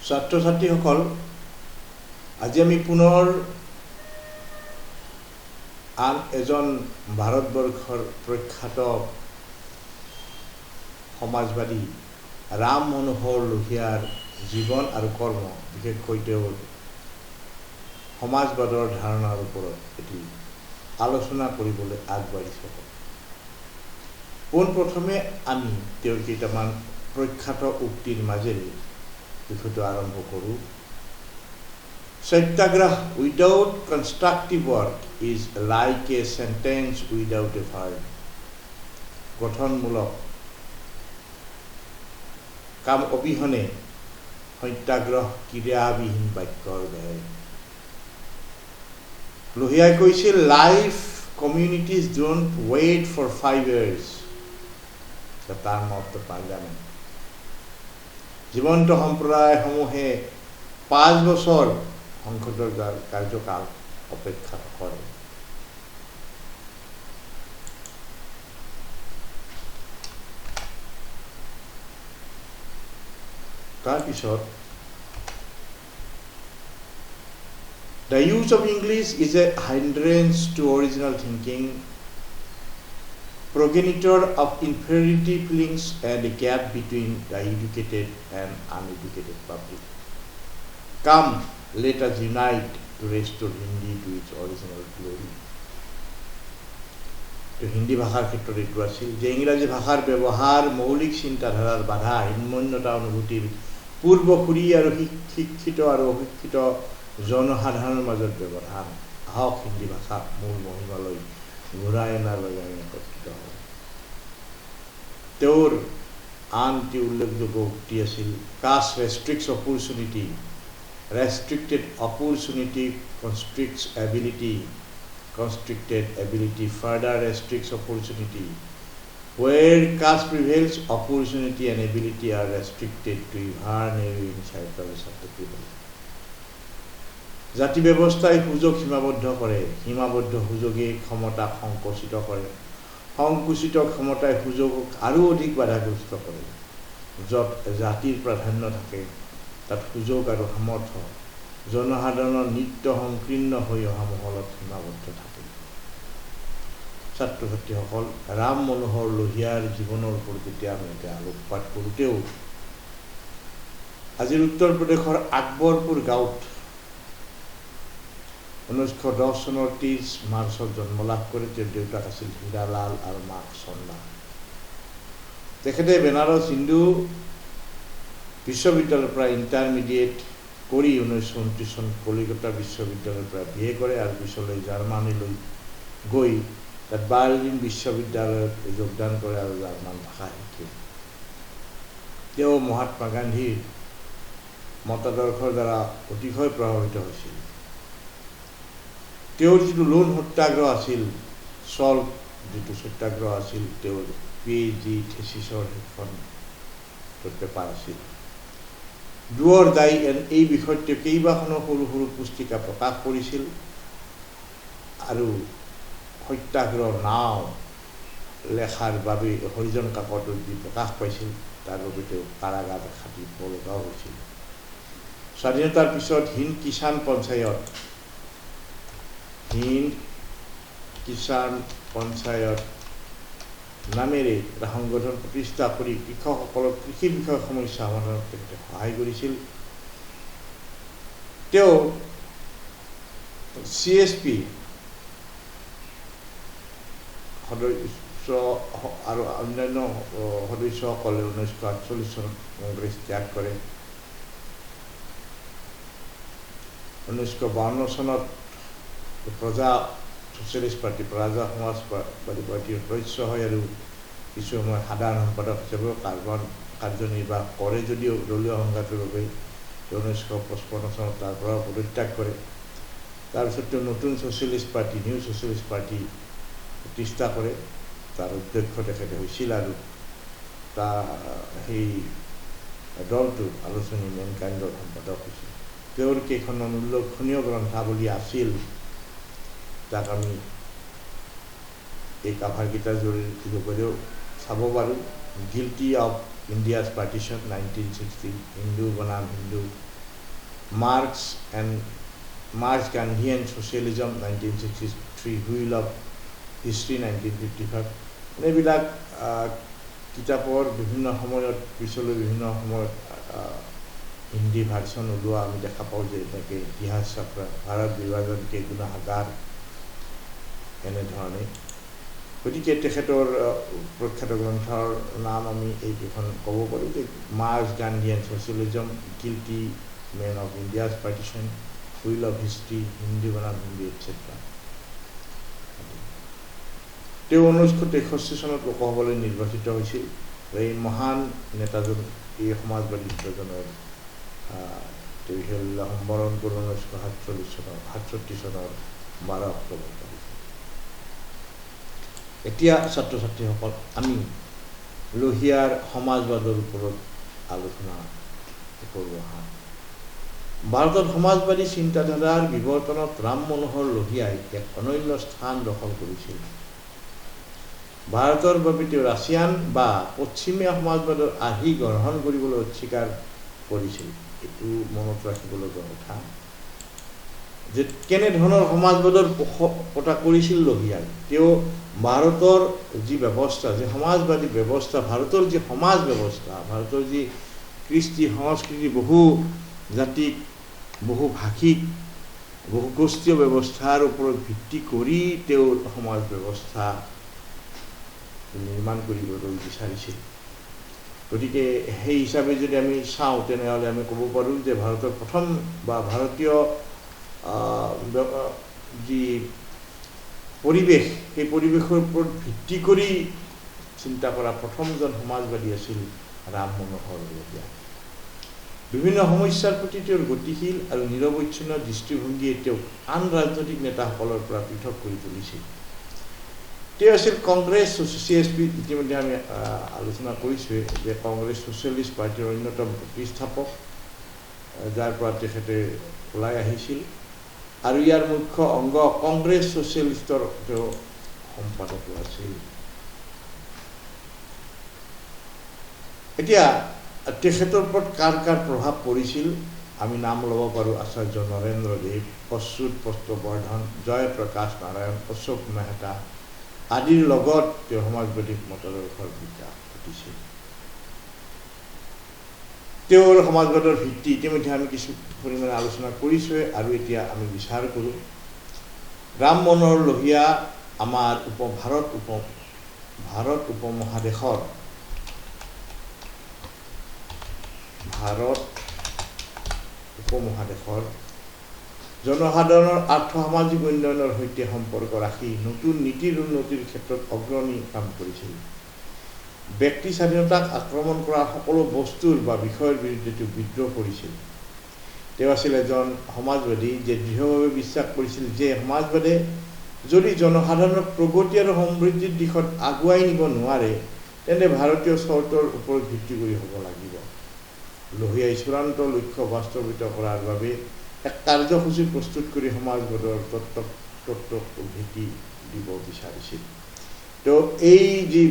ছাত্ৰ-ছাত্ৰীসকল আজি আমি পুনৰ আন এজন ভাৰতবৰ্ষৰ প্ৰখ্যাত সমাজবাদী ৰাম মনোহৰ লোহিয়াৰ জীৱন আৰু কৰ্ম বিশেষকৈ তেওঁৰ সমাজবাদৰ ধাৰণাৰ ওপৰত এটি আলোচনা কৰিবলৈ আগবাঢ়িছোঁ। পোনপ্ৰথমে আমি তেওঁৰ কেইটামান প্ৰখ্যাত উক্তিৰ মাজেৰে বিষয়টো আৰম্ভ কৰোঁ। Satyagraha without constructive work is like a sentence without a verb. গঠনমূলক কাম অবিহনে সত্যাগ্ৰহ ক্ৰিয়াবিহীন বাক্যৰ দৰে। লোহিয়াই কৈছিল, life communities don't wait for 5 years the term of the parliament। জীৱন্ত সম্প্ৰদায়সমূহে 5 বছৰ সংসদৰ কাৰ্যকাল অপেক্ষা কৰে। তাৰপিছত the use of English is a hindrance to original thinking, progenitor of inferiority feelings and a gap between the educated and uneducated public. Come, let us unite to restore Hindi to its original glory. তো হিন্দী ভাষাৰ ক্ষেত্ৰত এইটো আছিল যে ইংৰাজী ভাষাৰ ব্যৱহাৰ মৌলিক চিন্তাধাৰাৰ বাধা, হীনমন্যতা অনুভূতিৰ পূৰ্বসূৰী আৰু শিক্ষিত আৰু অশিক্ষিত জনসাধাৰণৰ মাজত ব্যৱধান। আহক হিন্দী ভাষাক মূল মহিমালৈ ঘূৰাই অনাৰ বাবে আমি একত্ৰিত হওঁ। তেওঁৰ আন এটি উল্লেখযোগ্য উক্তি আছিল, caste restricts opportunity, restricted opportunity constricts ability, constricted ability further restricts opportunity. Where caste prevails, opportunity and ability are restricted to even narrowing circles of the people. জাতি ব্যৱস্থাই সুযোগ সীমাবদ্ধ কৰে, সীমাবদ্ধ সুযোগে ক্ষমতাক সংকুচিত কৰে, সংকুচিত ক্ষমতাই সুযোগক আৰু অধিক বাধাগ্ৰস্ত কৰে। য'ত জাতিৰ প্ৰাধান্য থাকে তাত সুযোগ আৰু সামৰ্থ্য জনসাধাৰণৰ নিত্য সংকীৰ্ণ হৈ অহা মহলত সীমাবদ্ধ থাকে। ছাত্ৰ-ছাত্ৰীসকল, ৰাম মনোহৰ লোহিয়াৰ জীৱনৰ ওপৰত যেতিয়া আমি এতিয়া আলোকপাত কৰোঁতেও আজিৰ উত্তৰ প্ৰদেশৰ আকবৰপুৰ গাঁৱত 1910 চনৰ 30 মাৰ্চত জন্ম লাভ কৰে। তেওঁৰ দেউতাক আছিল হীৰালাল আৰু মাক চন্দা। তেখেতে বেনাৰস হিন্দু বিশ্ববিদ্যালয়ৰ পৰা ইণ্টাৰমিডিয়েট কৰি 1929 চনত কলিকতা বিশ্ববিদ্যালয়ৰ পৰা BA কৰে আৰু পিছলৈ জাৰ্মানীলৈ গৈ তাত বাৰ্লিন বিশ্ববিদ্যালয়ত যোগদান কৰে আৰু জাৰ্মান ভাষা শিকে। তেওঁ মহাত্মা গান্ধীৰ মতাদৰ্শৰ দ্বাৰা অতিশয় প্ৰভাৱিত হৈছিল। তেওঁৰ যিটো লোণ সত্যাগ্ৰহ আছিল, চল্ট যিটো সত্যাগ্ৰহ আছিল, তেওঁৰ PhD থেচিছৰ সেইখন পেপাৰ আছিল। ডু অৰ ডাই এই বিষয়ত তেওঁ কেইবাখনো সৰু সৰু পুস্তিকা প্ৰকাশ কৰিছিল আৰু সত্যাগ্ৰহ নাও লেখাৰ বাবে হৰিজন কাকতত যি প্ৰকাশ পাইছিল তাৰ বাবে তেওঁ কাৰাগাৰ খাটিব লগাও হৈছিল। স্বাধীনতাৰ পিছত হিন্দ কিষাণ পঞ্চায়ত নামেৰে এটা সংগঠন প্ৰতিষ্ঠা কৰি কৃষকসকলক কৃষি বিষয়ক সমস্যা সমাধানত তেখেতে সহায় কৰিছিল। তেওঁ CSP সদস্য আৰু অন্যান্য সদস্যসকলে 1948 চনত কংগ্ৰেছ ত্যাগ কৰে। 1952 চনত প্ৰজা ছ'চিয়েলিষ্ট পাৰ্টি, প্ৰজা সমাজবাদী পাৰ্টীৰ সদস্য হয় আৰু কিছু সময় সাধাৰণ সম্পাদক হিচাপেও কাৰ্যনিৰ্বাহ কৰে যদিও দলীয় সংঘাতৰ বাবে 1955 চনত তাৰ পৰা পদত্যাগ কৰে। তাৰপিছত তেওঁ নতুন socialist party, new socialist party প্ৰতিষ্ঠা কৰে। তাৰ অধ্যক্ষ তেখেতে হৈছিল আৰু সেই দলটোৰ আলোচনী মেনকাইণ্ডৰ সম্পাদক হৈছিল। তেওঁৰ কেইখনমান উল্লেখনীয় গ্ৰন্থাৱলী আছিল, তাক আমি এই কাভাৰকেইটাৰ যোগেদিও চাব পাৰোঁ। Guilty of India's partition 1960, Hindu বনাম Hindu Marx Gandhian Socialism 1963, Wheel of History 1955 এইবিলাক কিতাপৰ বিভিন্ন সময়ত পিছলৈ বিভিন্ন সময়ত হিন্দী ভাৰ্চন ওলোৱা আমি দেখা পাওঁ যে এনেকৈ ইতিহাস চক্ৰ ভাৰত বিভাজন কেইগুণাগাৰ এনেধৰণে গতিকে তেখেতৰ প্ৰখ্যাত গ্ৰন্থৰ নাম আমি এইকেইখন ক'ব পাৰোঁ যে Marx Gandhian socialism, guilty men of India's partition, wheel of history, Hindi বনাম হিন্দী এটচেট্ৰা। তেওঁ 1963 চনত লোকসভালৈ নিৰ্বাচিত হৈছিল। এই মহান নেতাজন এই সমাজবাদী নেতাজনৰ তেওঁ সম্বৰণ কৰি 1967 চনৰ 12 অক্টোবৰ তাৰিখে। এতিয়া ছাত্ৰ ছাত্ৰীসকল আমি লোহিয়াৰ সমাজবাদৰ ওপৰত আলোচনা কৰোঁ। ভাৰতত সমাজবাদী চিন্তাধাৰাৰ বিৱৰ্তনত ৰাম মনোহৰ লোহিয়াই এক অনন্য স্থান দখল কৰিছিল। ভাৰতৰ বাবে তেওঁ ৰাছিয়ান বা পশ্চিমীয়া সমাজবাদৰ আৰ্হি গ্ৰহণ কৰিবলৈ অস্বীকাৰ কৰিছিল। এইটো মনত ৰাখিবলগীয়া কথা যে কেনেধৰণৰ সমাজবাদৰ পোষকতা কৰিছিল লোহিয়াই। তেওঁ ভাৰতৰ যি ব্যৱস্থা, যি সমাজবাদী ব্যৱস্থা, ভাৰতৰ যি সমাজ ব্যৱস্থা, ভাৰতৰ যি কৃষ্টি সংস্কৃতি, বহু জাতিক, বহু ভাষিক, বহু গোষ্ঠীয় ব্যৱস্থাৰ ওপৰত ভিত্তি কৰি তেওঁৰ সমাজ ব্যৱস্থা নিৰ্মাণ কৰিবলৈ বিচাৰিছিল। গতিকে সেই হিচাপে যদি আমি চাওঁ তেনেহ'লে আমি ক'ব পাৰোঁ যে ভাৰতৰ প্ৰথম বা ভাৰতীয় যি পৰিৱেশ, সেই পৰিৱেশৰ ওপৰত ভিত্তি কৰি চিন্তা কৰা প্ৰথমজন সমাজবাদী আছিল ৰাম মনোহৰ লোহিয়া। বিভিন্ন সমস্যাৰ প্ৰতি তেওঁৰ গতিশীল আৰু নিৰৱচ্ছিন্ন দৃষ্টিভংগীয়ে তেওঁক আন ৰাজনৈতিক নেতাসকলৰ পৰা পৃথক কৰি তুলিছিল। তেওঁ আছিল কংগ্ৰেছ CSP, ইতিমধ্যে আমি আলোচনা কৰিছোঁৱে যে কংগ্ৰেছ ছ'চিয়েলিষ্ট পাৰ্টীৰ অন্যতম প্ৰতিষ্ঠাপক, যাৰ পৰা তেখেতে ওলাই আহিছিল, আৰু ইয়াৰ মুখ্য অংগ কংগ্ৰেছ ছ'চিয়েলিষ্টৰ তেওঁ সম্পাদক আছিল। এতিয়া তেখেতৰ ওপৰত কাৰ প্ৰভাৱ পৰিছিল আমি নাম ল'ব পাৰোঁ। আচাৰ্য নৰেন্দ্ৰ দেৱ, অচ্যুত বৰ্ধন, জয়প্ৰকাশ নাৰায়ণ, অশোক মেহতা আদিৰ লগত তেওঁ সমাজবাদী মতাদৰ্শৰ বিকাশ ঘটিছিল। তেওঁৰ সমাজবাদৰ ভিত্তি ইতিমধ্যে আমি কিছু পৰিমাণে আলোচনা কৰিছোঁৱে, আৰু এতিয়া আমি বিচাৰ কৰোঁ ৰাম মনোহৰ লোহিয়া আমাৰ ভাৰত উপমহাদেশৰ জনসাধাৰণৰ আৰ্থ-সামাজিক উন্নয়নৰ সৈতে সম্পৰ্ক ৰাখি নতুন নীতিৰ উন্নতিৰ ক্ষেত্ৰত অগ্ৰণী কাম কৰিছিল। ব্যক্তি স্বাধীনতাক আক্ৰমণ কৰা সকলো বস্তুৰ বা বিষয়ৰ বিৰুদ্ধে তেওঁ বিদ্ৰোহ কৰিছিল। তেওঁ আছিল এজন সমাজবাদী যে দৃঢ়ভাৱে বিশ্বাস কৰিছিল যে সমাজবাদে যদি জনসাধাৰণক প্ৰগতি আৰু সমৃদ্ধিৰ দিশত আগুৱাই নিব নোৱাৰে তেন্তে ভাৰতীয় চৰ্তৰ ওপৰত ভিত্তি কৰি হ'ব লাগিব। লোহিয়াই চূড়ান্ত লক্ষ্য বাস্তৱায়িত কৰাৰ বাবে এক কাৰ্যসূচী প্ৰস্তুত কৰি সমাজবাদৰ তত্ত্বক ভেটি দিব বিচাৰিছিল। তো এই যি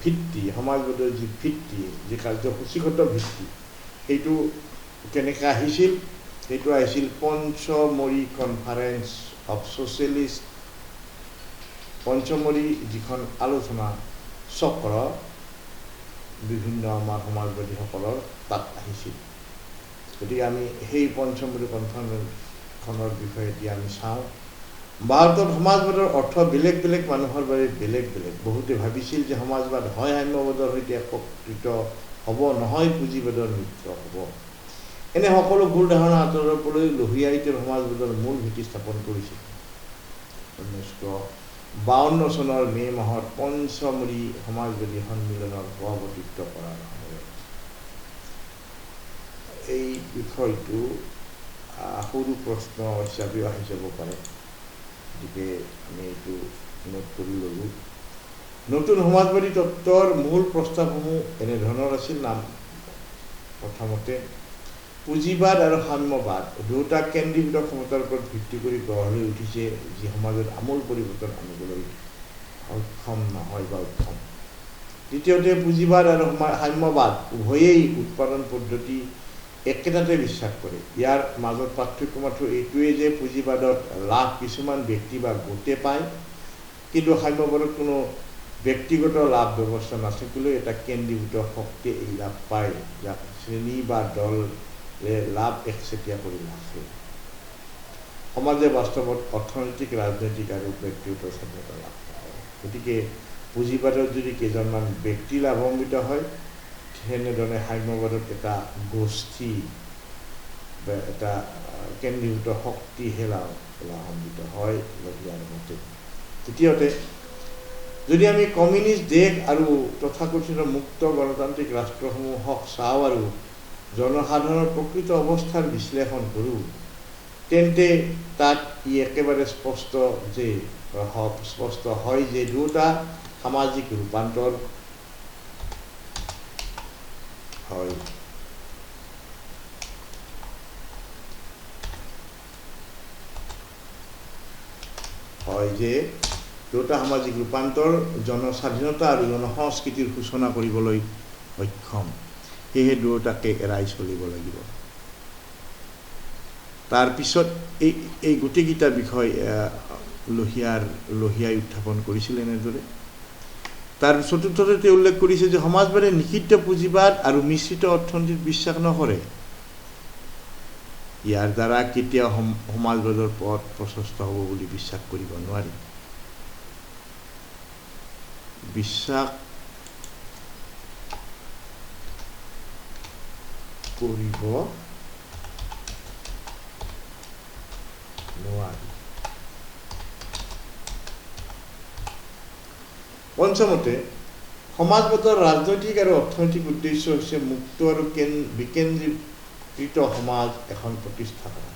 ভিত্তি, সমাজবাদৰ যি ভিত্তি, যি কাৰ্যসূচীগত ভিত্তি, সেইটো কেনেকৈ আহিছিল? সেইটো আহিছিল পঞ্চমৰী কনফাৰেন্স অফ ছ'চিয়েলিষ্ট, পঞ্চমৰী যিখন আলোচনা চক্ৰ বিভিন্ন আমাৰ সমাজবাদীসকলৰ তাত আহিছিল। গতিকে আমি সেই পঞ্চমৰী কনফাৰেন্সখনৰ বিষয়ে এতিয়া আমি চাওঁ। ভাৰতত সমাজবাদৰ অৰ্থ বেলেগ বেলেগ মানুহৰ বাবে বেলেগ বেলেগ। বহুতে ভাবিছিল যে সমাজবাদ হয় সাম্যবাদৰ সৈতে একত্ৰিত হ'ব, নহয় পুঁজিবাদৰ মিত্ৰ হ'ব। এনে সকলো ভুল ধাৰণা আঁতৰাবলৈ লোহিয়াই তেওঁৰ সমাজবাদৰ মূল ভেটি স্থাপন কৰিছিল। 1952 চনৰ মে' মাহৰ পঞ্চমৰী সমাজবাদী সন্মিলনৰ সভাপতিত্ব কৰাৰ সময়ত। এই বিষয়টো সৰু প্ৰশ্ন হিচাপেও আহি যাব পাৰে, গতিকে আমি এইটো নোট কৰি ল'লোঁ। নতুন সমাজবাদী তত্ত্বৰ মূল প্ৰস্তাৱসমূহ এনেধৰণৰ আছিল। প্ৰথমতে পুঁজিবাদ আৰু সাম্যবাদ দুয়োটা কেন্দ্ৰীভূত ক্ষমতাৰ ওপৰত ভিত্তি কৰি গঢ় লৈ উঠিছে, যি সমাজত আমূল পৰিৱৰ্তন আনিবলৈ সক্ষম নহয় বা উৎসম। দ্বিতীয়তে পুঁজিবাদ আৰু সাম্যবাদ উভয়েই উৎপাদন পদ্ধতি, একেটাতে বিশ্বাস কৰে। ইয়াৰ মাজত পাৰ্থক্য মাত্ৰ এইটোৱেই যে পুঁজিবাদত লাভ কিছুমান ব্যক্তি বা গোটে পায়, কিন্তু সাম্যবাদত কোনো ব্যক্তিগত লাভ ব্যৱস্থা নাথাকিলেও এটা কেন্দ্ৰীভূত শক্তিয়ে এই লাভ পায়, যাক শ্ৰেণী বা দলে লাভ একচেটিয়া কৰি ৰাখে। সমাজে বাস্তৱত অৰ্থনৈতিক, ৰাজনৈতিক আৰু ব্যক্তিগত স্বাধীনতা লাভ কৰে। গতিকে পুঁজিবাদত যদি কেইজনমান ব্যক্তি লাভান্বিত হয়, সেনেধৰণে সাম্যবাদত এটা গোষ্ঠী বা এটা কেন্দ্ৰীভূত শক্তিহে লাভান্বিত হয় ইয়াৰ মতে। তৃতীয়তে, যদি আমি কমিউনিষ্ট দেশ আৰু তথাকথিত মুক্ত গণতান্ত্ৰিক ৰাষ্ট্ৰসমূহক চাওঁ আৰু জনসাধাৰণৰ প্ৰকৃত অৱস্থাৰ বিশ্লেষণ কৰোঁ, তেন্তে তাত ই একেবাৰে স্পষ্ট হয় যে দুটা সামাজিক ৰূপান্তৰ হয়। যে দুটা সামাজিক ৰূপান্তৰ জনস্বাধীনতা আৰু জনসংস্কৃতিৰ সূচনা কৰিবলৈ সক্ষম। সেয়েহে দুয়োটাকে এৰাই চলিব লাগিব। তাৰপিছত এই গোটেইকেইটা বিষয় লোহিয়াই উত্থাপন কৰিছিল এনেদৰে। তাৰ চতুৰ্থতে তেওঁ উল্লেখ কৰিছে যে সমাজবাদে নিষিদ্ধ পুঁজিবাদ আৰু মিশ্ৰিত অৰ্থনীতিত বিশ্বাস নকৰে। ইয়াৰ দ্বাৰা কেতিয়াও সমাজবাদৰ পথ প্ৰশস্ত হ'ব বুলি বিশ্বাস কৰিব নোৱাৰি। বিশ্বাস কৰিব নোৱাৰি। পঞ্চমতে, সমাজবাদৰ ৰাজনৈতিক আৰু অৰ্থনৈতিক উদ্দেশ্য হৈছে মুক্ত আৰু বিকেন্দ্ৰীকৃত সমাজ এখন প্ৰতিষ্ঠা কৰা।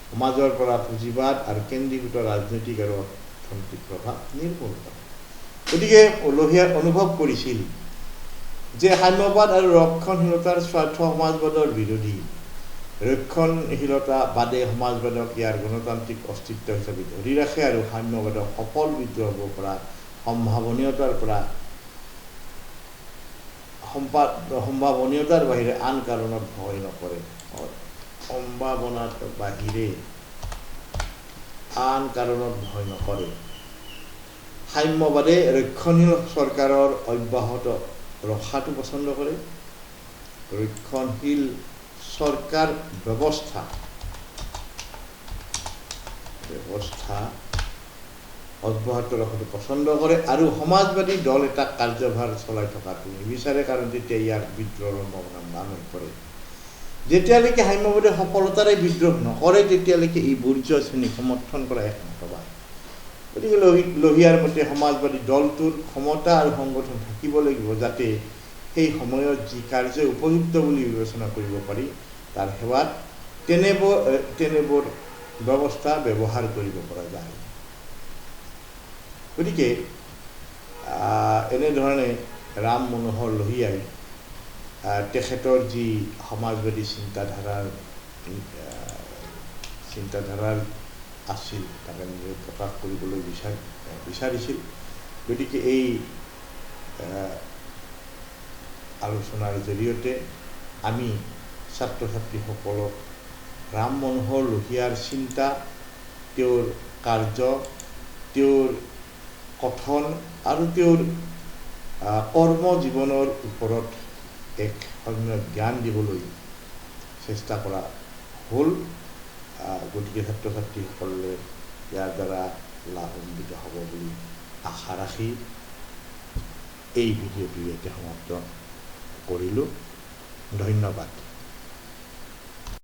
সমাজৰ পৰা পুঁজিবাদ আৰু কেন্দ্ৰীভূত ৰাজনৈতিক আৰু অৰ্থনৈতিক প্ৰভাৱ নিৰ্মূল কৰা। গতিকে লোহিয়াই অনুভৱ কৰিছিল যে সাম্যবাদ আৰু ৰক্ষণশীলতাৰ স্বাৰ্থ সমাজবাদৰ বিৰোধী। ৰক্ষণশীলতা বাদে সমাজবাদক ইয়াৰ গণতান্ত্ৰিক অস্তিত্ব হিচাপে ধৰি ৰাখে আৰু সাম্যবাদক সফল বিদ্ৰোহ হ'ব পৰা সম্ভাৱনীয়তাৰ বাহিৰে আন কাৰণত ভয় নকৰে। সম্ভাৱনাৰ বাহিৰে আন কাৰণত ভয় নকৰে। সাম্যবাদে ৰক্ষণশীল চৰকাৰৰ অব্যাহত ৰখাটো পছন্দ কৰে। ৰক্ষণশীল চৰকাৰ ব্যৱস্থা অব্যাহত ৰখাটো পছন্দ কৰে আৰু সমাজবাদী দল এটা কাৰ্যভাৰ চলাই থকাটো নিবিচাৰে, কাৰণ তেতিয়া ইয়াৰ বিদ্ৰোহৰ সম্ভাৱনা ম্লান হৈ পৰে। যেতিয়ালৈকে সাম্যবাদে সফলতাৰে বিদ্ৰোহ নকৰে, তেতিয়ালৈকে এই বৰ্জ্য শ্ৰেণীক সমৰ্থন কৰা এক মতবাদ। গতিকে লোহিয়াৰ মতে সমাজবাদী দলটোৰ ক্ষমতা আৰু সংগঠন থাকিব লাগিব, যাতে সেই সময়ত যি কাৰ্য উপযুক্ত বুলি বিবেচনা কৰিব পাৰি তাৰ সেৱাত তেনেবোৰ ব্যৱস্থা ব্যৱহাৰ কৰিব পৰা যায়। গতিকে এনেধৰণে ৰাম মনোহৰ লোহিয়াই তেখেতৰ যি সমাজবাদী চিন্তাধাৰাৰ আছিল তাকে নিজে প্ৰকাশ কৰিবলৈ বিচাৰিছিল। গতিকে এই আলোচনাৰ জৰিয়তে আমি ছাত্ৰ ছাত্ৰীসকলক ৰাম মনোহৰ লোহিয়াৰ চিন্তা, তেওঁৰ কাৰ্য, তেওঁৰ কথন আৰু তেওঁৰ কৰ্ম জীৱনৰ ওপৰত এক সম্যক জ্ঞান দিবলৈ চেষ্টা কৰা হ'ল। গতিকে ছাত্ৰ ছাত্ৰীসকলে ইয়াৰ দ্বাৰা লাভান্বিত হ'ব বুলি আশা ৰাখি এই ভিডিঅ'টো ইয়াতে সমাপ্ত কৰিলোঁ। ধন্যবাদ।